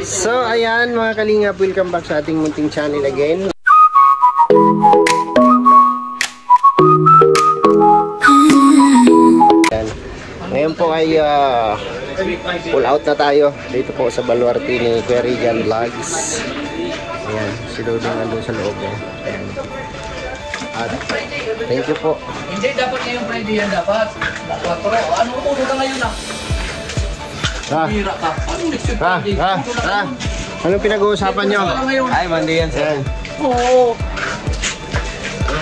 So ayan mga kalingap, welcome back sa ating munting channel again. Ngayon po ay pull out na tayo dito po sa baluarte ni Kuya Regan Vlogs. Ayan, si Dodong nandun sa loob. Ayan. At thank you po. Hindi, dapat ngayong Friday yan dapat. Pero ano mo ka ngayon na? Bira ka. Ano next Friday? Anong pinag-uusapan nyo? Ay, Monday yan sir. Oo.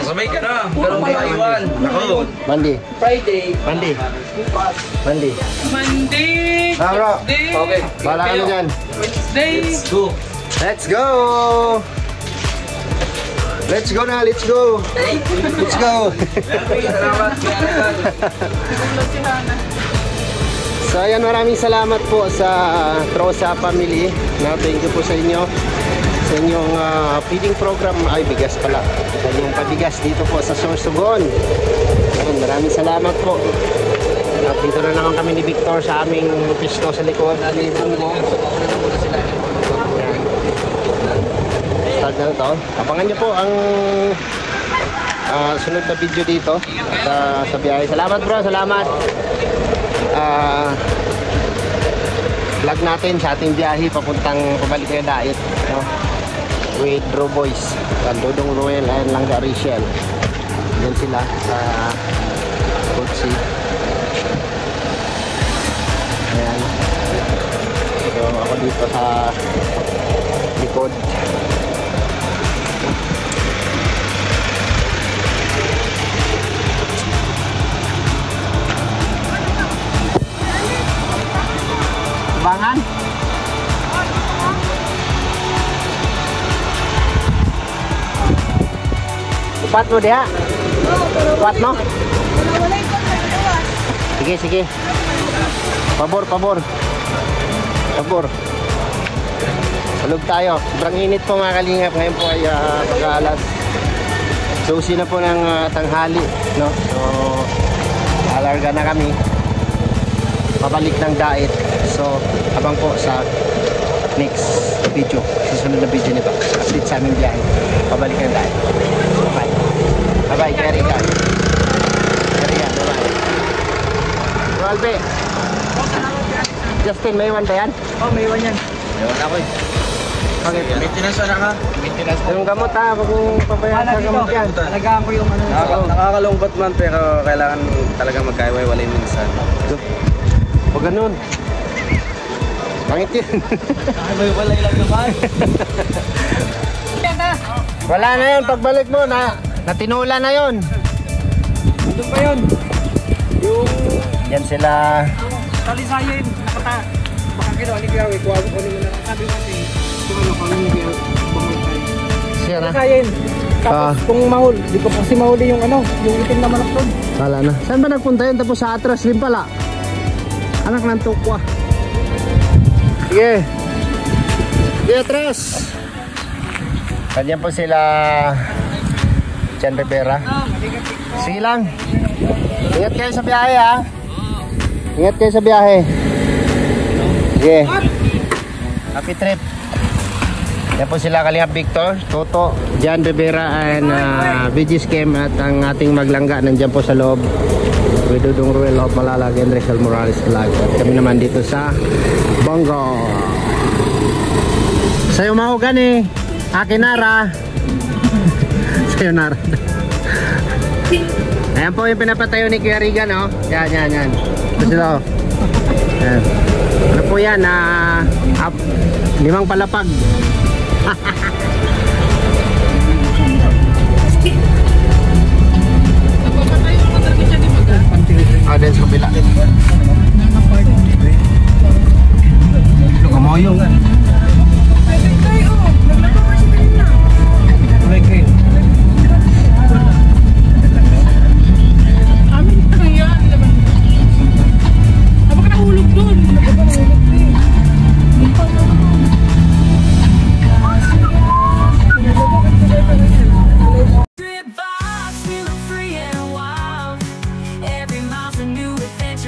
Sabay ka na. Pero maiwan. Ako. Monday. Friday. Monday. Monday. Monday. Bro. Okay. Bala ka na dyan. Wednesday. Let's go. Let's go! Let's go na, let's go! Let's go! So ayan, maraming salamat po sa Trosa family. Thank you po sa inyo. Sa inyong feeding program. Ay, bigas pala. Sa inyong pabigas dito po sa Sorsogon. Maraming salamat po. At dito na naman kami ni Victor sa aming pisto sa likod. Start na ito. Abangan nyo po ang sunod na video dito at, sa biyahe. Salamat bro, salamat. Vlog natin sa ating biyahe papuntang pabalik na Dait, no? With Bro Boys, Dodong Roel and Langga Rachel. Yan sila sa Kotsi. Ayan. So ako dito sa likod. Bangan. Upat mo diha. Upat mo. Sige, sige. Pabor, pabor. Pabor. Salog tayo. Sobrang init po mga kalingap. Ngayon po ay pag-aalas. Susi na po ng tanghali, no? So, alarga na kami. Pabalik ng Dait. So, abang po sa next video. Susunod na video nito. Update sa aming biyahe. Pabalik ng Dait. Bye. Bye-bye, Kuya Regan. Kuya Regan, bye-bye. Bro Albe. Justin, may iwan ba yan? Oh, may iwan yan. Ewan ako eh. Bakit? Maintenance na ka. Maintenance. Yung gamot ha, huwag mong pabayaan sa gamot yan. Talagaan ko yung ano. Nakakalungkot man pero kailangan talaga magkaiwalay minsan. Huwag ganun. Pangit yun. Walay lang naman. Wala na yun, pagbalik mo na natinula na yun. Ito pa yun. Yung Yan sila. talisayin, nakata. Baka kino, ano gawin? Kuha ko mo na. Sabi natin, kung ano kami gawin. Siya na. Talisayin. Tapos kung mahul, di ko kasi mahuli yung ano, yung itim na manok doon. Wala na. Saan ba nagpunta yun? Tapos sa atras din pala. Anak ng tukwa. Sige. Sige, atras. Kanyan po sila Jan Rivera. Sige lang. Ingat kayo sa biyahe ha. Ingat kayo sa biyahe. Sige. Happy trip. Yan po sila Kalingap Victor, Toto, Jan Rivera and VG Scam at ang ating maglangga nandyan po sa loob. With Dodong Roel of Malalag and Rachel Morales Vlog. At kami naman dito sa Bongo. Sayo mahugan eh. Akinara. Sayo nara. Ayan po yung pinapatayo ni Kuya Regan, oh. Yan, yan, yan. Ito sila, oh. Ayan. Ano po yan? 5 palapag. Din sa kabila. Kamoyo.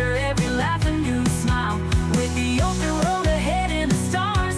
Every laugh a new smile with the open road ahead and the stars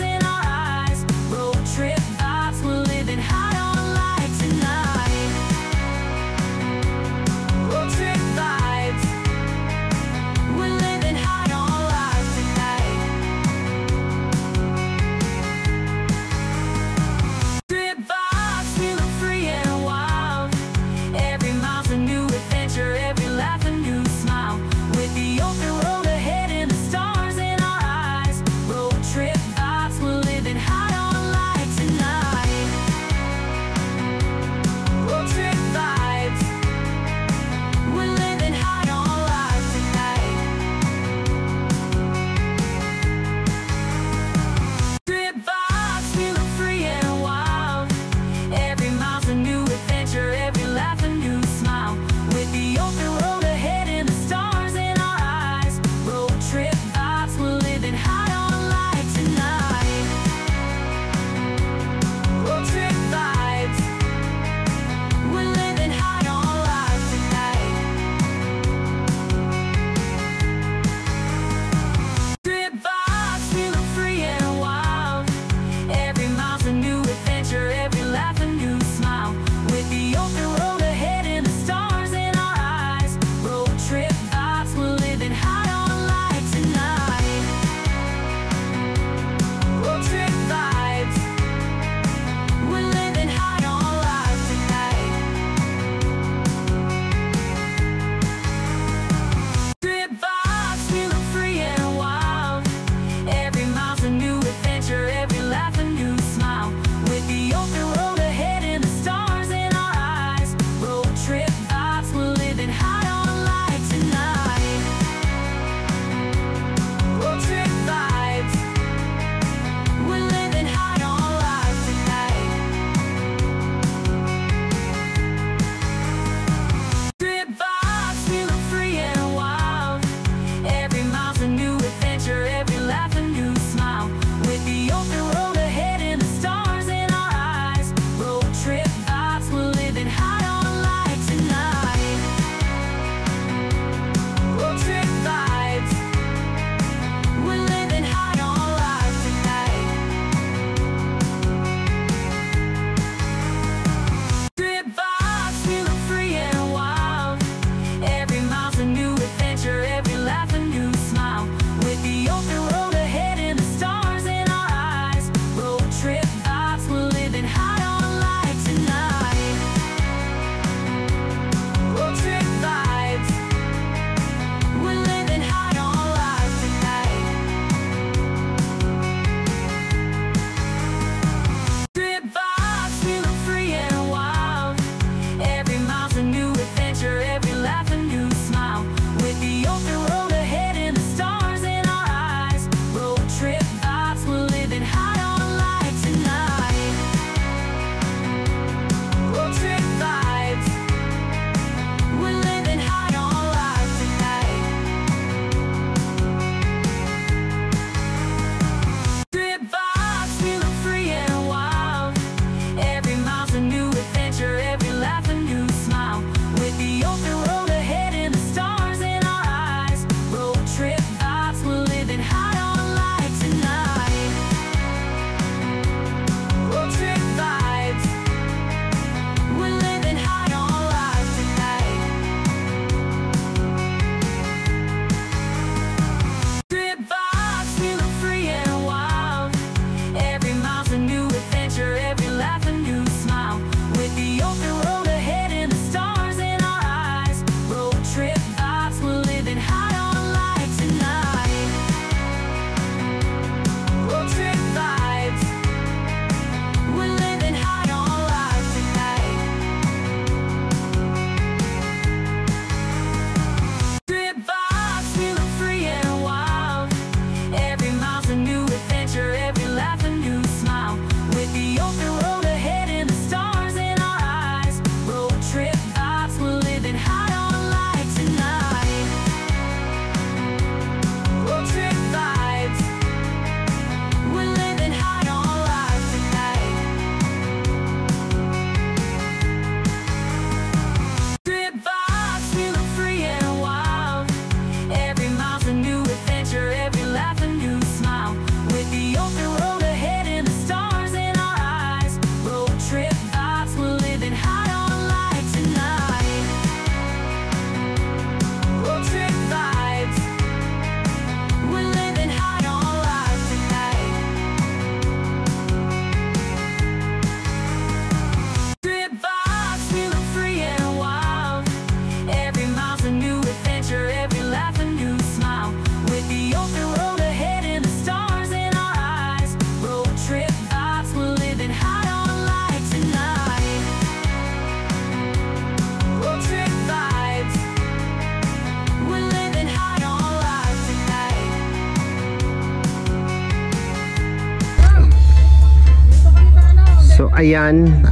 So ayan,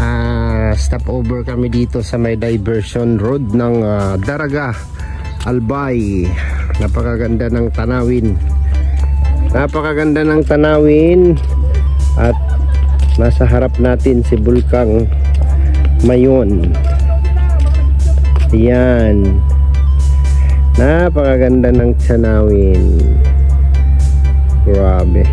stopover kami dito sa may diversion road ng Daraga Albay. Napakaganda ng tanawin. Napakaganda ng tanawin. At nasa harap natin si Bulkang Mayon. Ayan. Napakaganda ng tanawin. Grabe.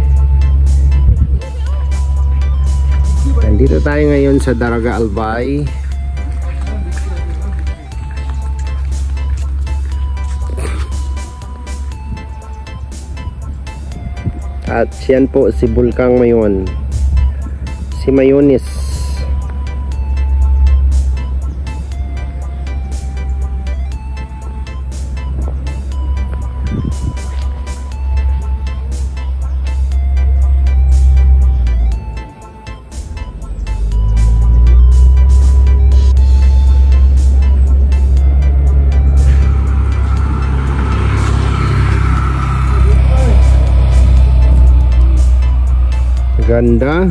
Nandito tayo ngayon sa Daraga Albay. At siyan po si Bulkang Mayon. Si Mayones. Ganda.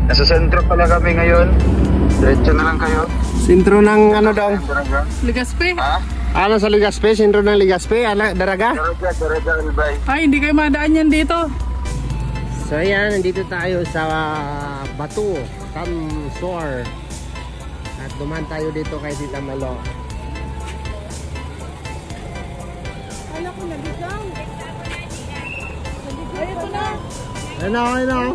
Nasa sentro pala kami ngayon. Diretso na lang kayo. Sentro ng ano daw? Ligaspe? Ha? Ano sa Ligaspe? Sentro ng Ligaspe? Daraga? Daraga Albay. Ay, hindi kayo madaan yan dito. So ayan, nandito tayo sa Batu, Kamsor. At duman tayo dito kay Tita Malo. Kala ko naligaw. Ay, ito na. Ano?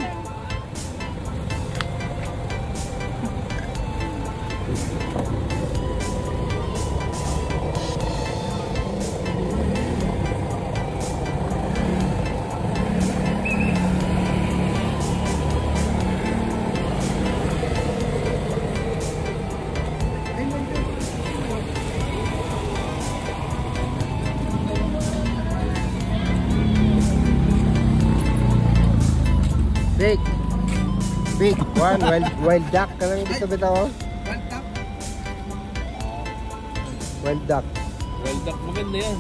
Big one, wild duck ka lang dito bitaw. Wild duck? Wild duck. Wild duck, maganda yan.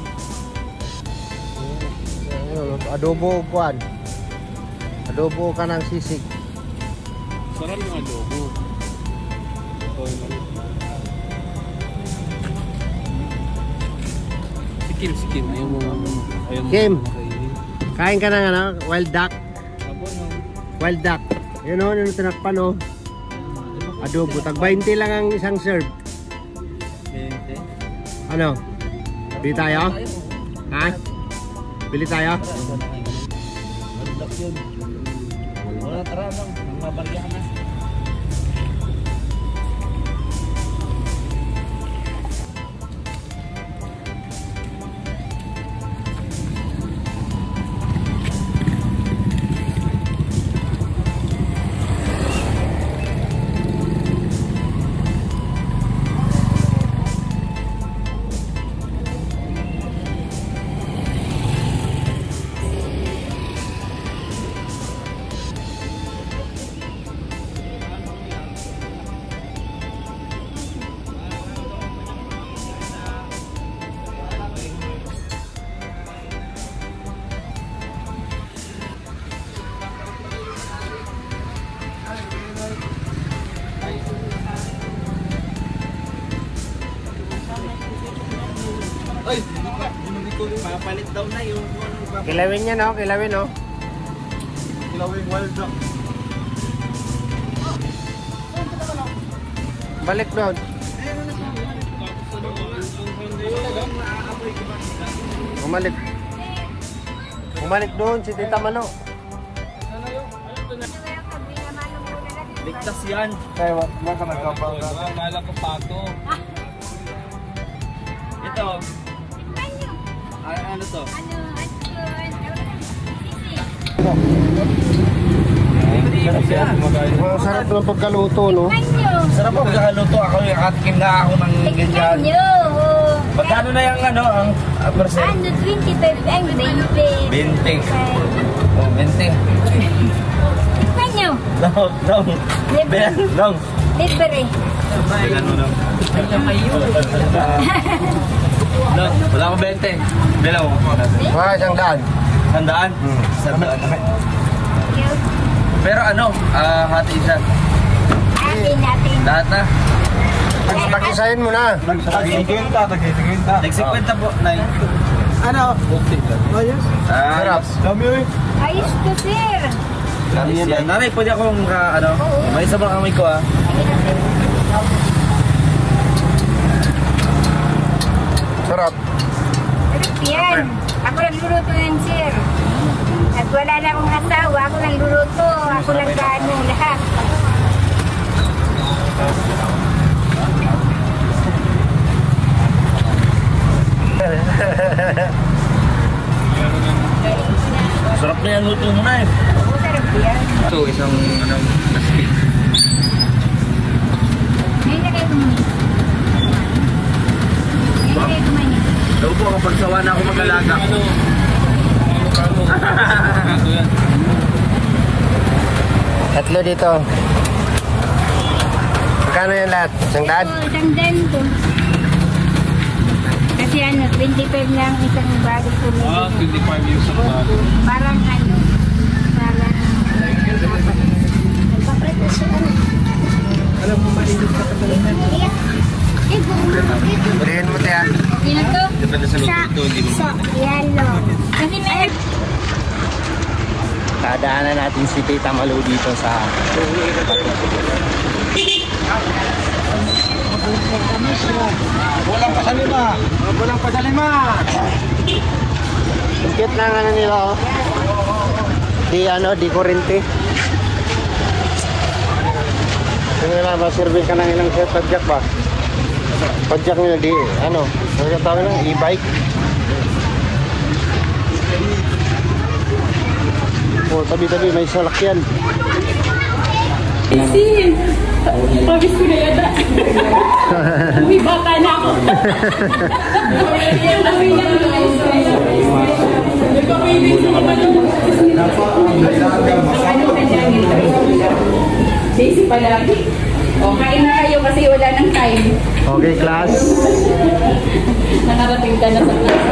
Adobo kuan. Adobo ka ng sisig. Sarap ng adobo. Ito yung Skill. Yung mga Kim, kain ka ng ano? Wild duck? Wild duck. Yun o, yung tinakpan o. Adobo. Tag 20 lang ang isang serve. 20. Ano? Bili tayo? Ha? Bili tayo? Wild duck yun. Wala, tara lang. Mabarya na. Ay, hindi ko mapalit daw na yung Kilawin niya no? Kilawin no? kilawing wild duck. Balik doon. Bumalik. Bumalik doon si Tita Mano. Ligtas yan. Kaya wag ka nagkabang. Akala ko pato. Ito. Ano to? Ang sarap ng pagkaluto no? Sarap po pagkakaluto. Ako yung katikim na ako ng ganyan. Magkano na yung ano? Ang percent? 25 ang 20. 20. Oh, 20. Kanyo? Long. Libre. Long. Libre. Ano lang? Long. Wala akong 20. Bilang mo. Ah, isang daan. Sandaan? Sandaan. Pero ano? Hati siya. Atin natin. Lahat na? Pag-isahin mo na. Nag-50 po. Ano? Ayos. Sarap. Dami yun. Ayos to, sir. Yan. Nanay, pwede akong may isa bang amoy ko Sarap. Sarap yan. Ako lang luluto yan, sir. At wala na akong asawa. Ako lang luluto. Ako lang kaano lahat. Sarap na yan luto mo na eh. Oo, sarap yan. Ito, isang plastic. Ngayon na kayo kumain. Ngayon na kayo kumain. Daw po kapag sawa na ako mag-alaga. Tatlo dito. Magkano yan lahat? Isang daan? Oo, dangdan ko. Kasi ano, 25 lang isang bago ko. 25 years old. Parang ano, parang... Nagpaprito siya ano. Alam mo, malinis ka katalinan. Burihin mo tayo. Sino to? Depende sa luto, hindi mo. Yellow. Kasi may... Dadaanan natin si Tita Malu dito sa Walang pasalima. Walang pasalima. Ang cute lang ano nila oh. Di kurente. Yung nila ba service ka ng ilang set padjak ba? Padjak nila di ano, tawag ng e-bike. Oh, tabi-tabi may salakyan. Isi! Pabis ko na yata. May bata na ako. Daisy palagi. O, kain na kayo kasi wala ng time. Okay, class. Nakarating ka na sa class.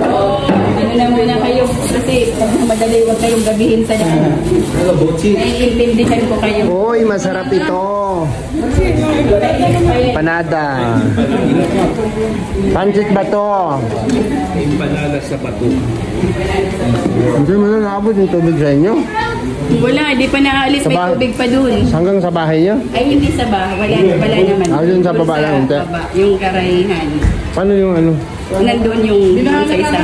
O, ano na muna kayo kasi madali huwag kayong gabihin sa lahat. Naiintindihan ko kayo. Uy, masarap ito. empanada. Pansit ba to? Empanada sa bato. Hindi mo na naabot yung tubig sa inyo? Wala, di pa naalis. May tubig pa dun. Hanggang sa bahay nyo? Ay, hindi sa bahay. Wala naman. Yun sa baba lang, hindi? Baba, yung karayhan. Paano yung ano? Nandun yung sa isa.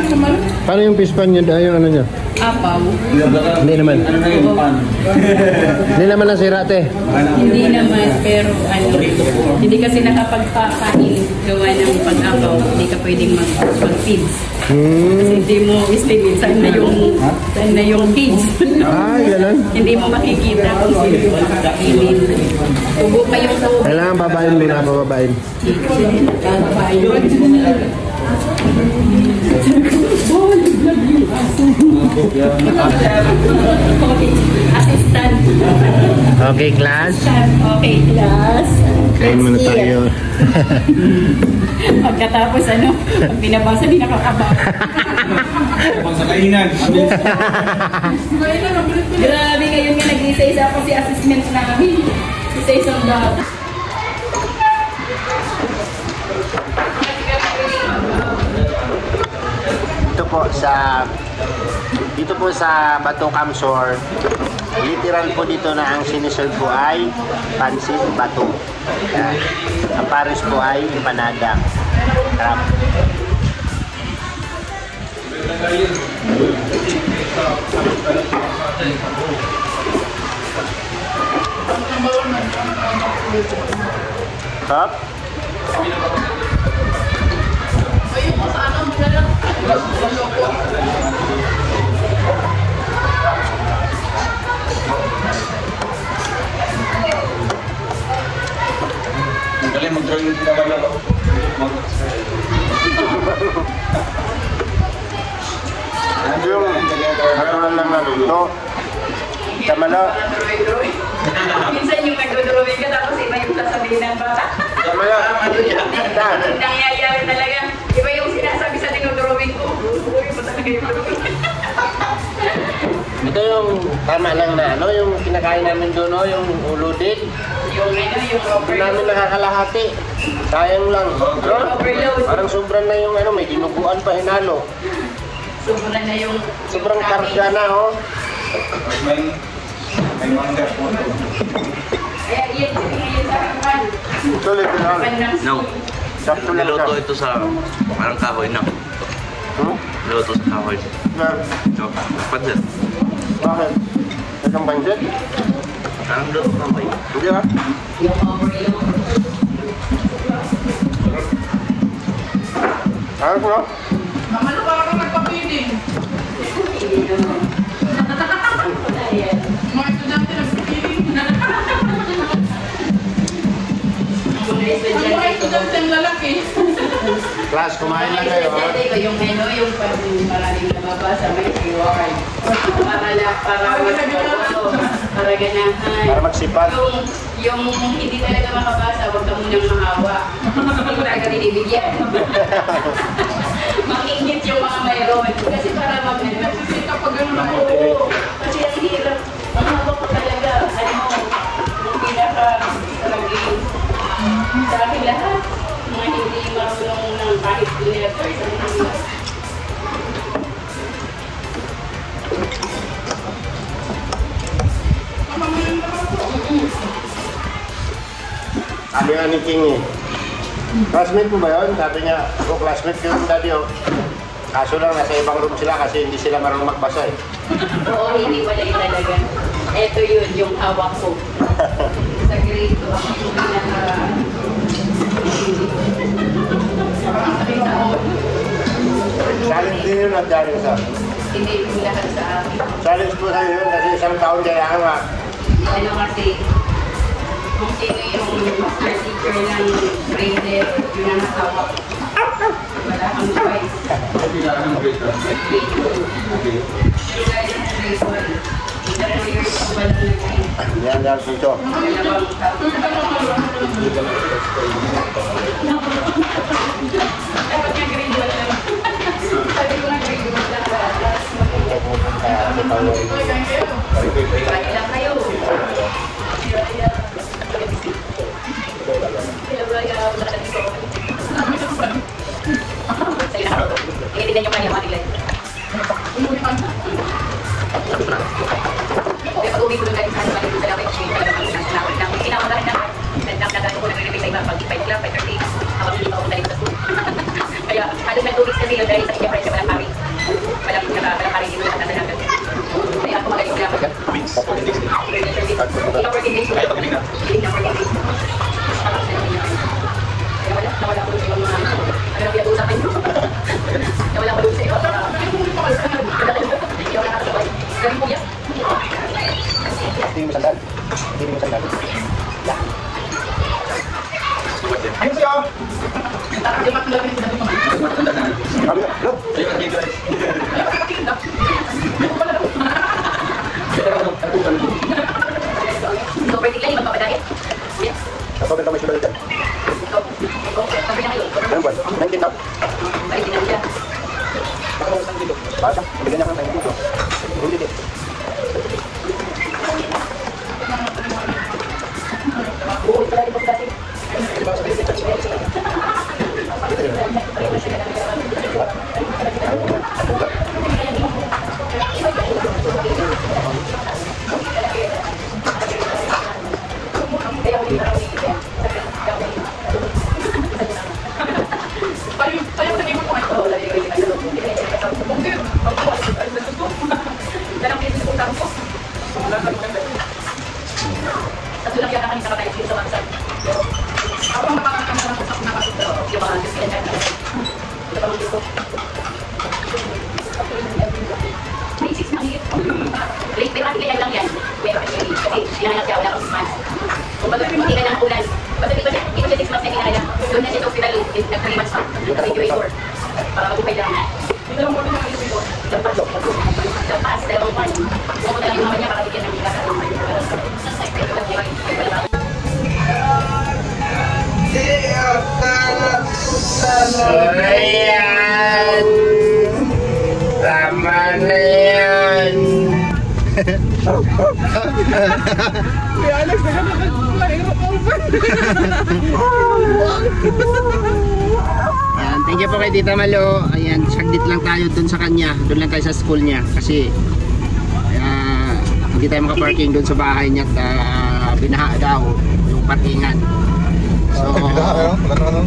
Paano yung pispan nyo? Yung ano nyo? Apaw. Hindi naman. Hindi naman nasira, te. Hindi naman, pero ano, hindi kasi nakapagpakain gawa ng pag-apaw. Hindi ka pwedeng mag-feeds. Kasi hindi mo islimit saan na yung feeds. Ay, gano'n. Hindi mo makikita kung sino yung kakainin. Tubo pa yung tubo. Kailangan babayin mo na, bababayin. Assistant. Okay, class. Okay, class. Kain muna tayo. Pagkatapos pag binabasa, di nakakabasa. Pag sa kainan. Grabe, ngayon nga nag-isa-isa ako si assessment namin. Isa-isang data. Dito po sa Bato Camsor, literal po dito na ang siniserve po ay pansit bato. Yan. Ang pares po ay empanada. Sarap. Sarap. Galing mag-drawing yung pinabalo. Yung naroon lang naluto. Tama na. Minsan yung nag-drawing ka tapos iba yung sasabihin ng bata. Tama na. Nangyayari talaga. Iba yung sinasabi sa dinodrawing ko. Uy, pa talaga yung drawing. Ito yung tama lang na, no? Yung kinakain namin doon, no? Yung uludid. Yung Hindi overload. namin nakakalahati. Sayang lang. No? Overload. Parang sobrang na yung may dinuguan pa hinalo. Sobrang na yung... Sobrang karga na, oh. May mangga po. Kaya yan, ngayon sa harapan. Ito literal. No. Sakto lang Niluto siya. ito sa parang kahoy na. Hmm? Niluto sa kahoy. So, pansit. Bakit? Itong pansit? Parang niluto sa kahoy. Hindi ba? Yung overload. Ano po? Mamalo pa ako nagpapiling. Hindi naman. Ayan. Mga estudyante nagpapiling. Ang mga estudyante ang lalaki. Class, kumain lang kayo, ha? Yung yung pag maraming nababasa, may reward. Para ganahan. Para magsipag. Yung hindi talaga makabasa, huwag ka munang mahawa. Hindi ko talaga binibigyan. Makingit yung mga mayroon. Kasi para Nagsisika pag gano'n ako. Oo. Kasi ang hirap. Ang hawak ko talaga. Yung pinaka talaging sa akin lahat. Mga hindi marunong ng kahit letters. Ano yan ni King eh? Classmate mo ba yun? Sabi niya, ako classmate yung daddy oh. Kaso lang, nasa ibang room sila kasi hindi sila marunong magbasa eh. Oo, hindi pala yun talaga. Ito yun, yung hawak ko. Sa grade 2, ako yung pinaka... Challenge din yun at galing sa. Hindi yung lahat sa akin. Challenge po sa'yo yun kasi isang taon kailangan nga. Ano kasi, kung sino yung master teacher ng grade, yun ang hawak. Wala kang choice. Grade 2. Ito 2 years ko ba lang nag-grade? Yan dahil dito. Dalawang taon. Dapat nga grade 1 lang. Sabi ko nga grade 1 lang. Pwede lang kayo. Tingnan yung kanya mga tiglan. Kaya pag uwi ko doon kahit saan sa lapit, kinakagahin na. Nagdagdagan ko nag-repeat sa iba pag 5 o'clock, 5:30. Habang hindi pa ako dali sa school. Kaya halos may 2 weeks kasi yun dahil sa kanya presyo walang pari. Walang pari dito sa Tandanagan. Kaya ako magaling sila. Weeks. Ikaw 14 days. Hindi na 14 days. Kaya nawala ko yung mga ano na pinag-uusapan nyo. Nawala ko doon sa iyo. Ikaw na nakasabay. Galing mo yan. Hindi mo sandal. Hindi mo sandal. Ayun sa'yo! Sabi ka, look. So, particularly, magpapadayat. Yes. Kapag ka may sulat dyan. Sabi na ngayon. Ano ba? 19 up. Balik din namin siya. Basta, bigyan niya ka ng 19 up. Hindi din. Buhay pala rin po kasi. At lang yata kami nakatayo sa mga ako ang napakakamalang sa yung mga discipline na ito pa dito. Basics na higit. Late pero ating lang yan. Kasi hinahanap siya, wala kang 6 months. Kung baga makikita ng ulan, basta di ba siya 6 months na kinaya, doon na siya sa hospital, nag-3 months pa, nag-regulator. Para mag-upay lang. Ito lang po na nag-regulator. Lapas, 2 months. Pumunta lang yung mama niya para bigyan ng mga Ayan! Tama na yan! Ayan, thank you po kay Tita Malo. Ayan, saglit lang tayo dun sa kanya. Dun lang tayo sa school niya. Kasi hindi tayo makaparking dun sa bahay niya at binaha daw yung parkingan. So,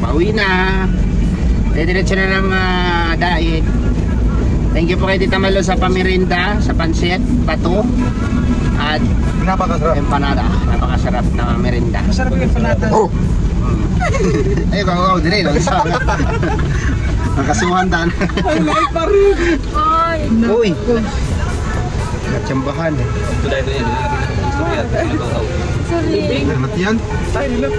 pauwi na. Diretso na ng diet. Thank you po kay Tita Malo sa pamirinda, sa pansit, bato, at empanada. Napakasarap na merinda. Masarap yung empanada. Oh! Ay, go, dire lang sa. Nakasuhan dan. Ay, parin. Uy. Natsambahan. Tulad ito yan. Salamat yan. Ay, nila.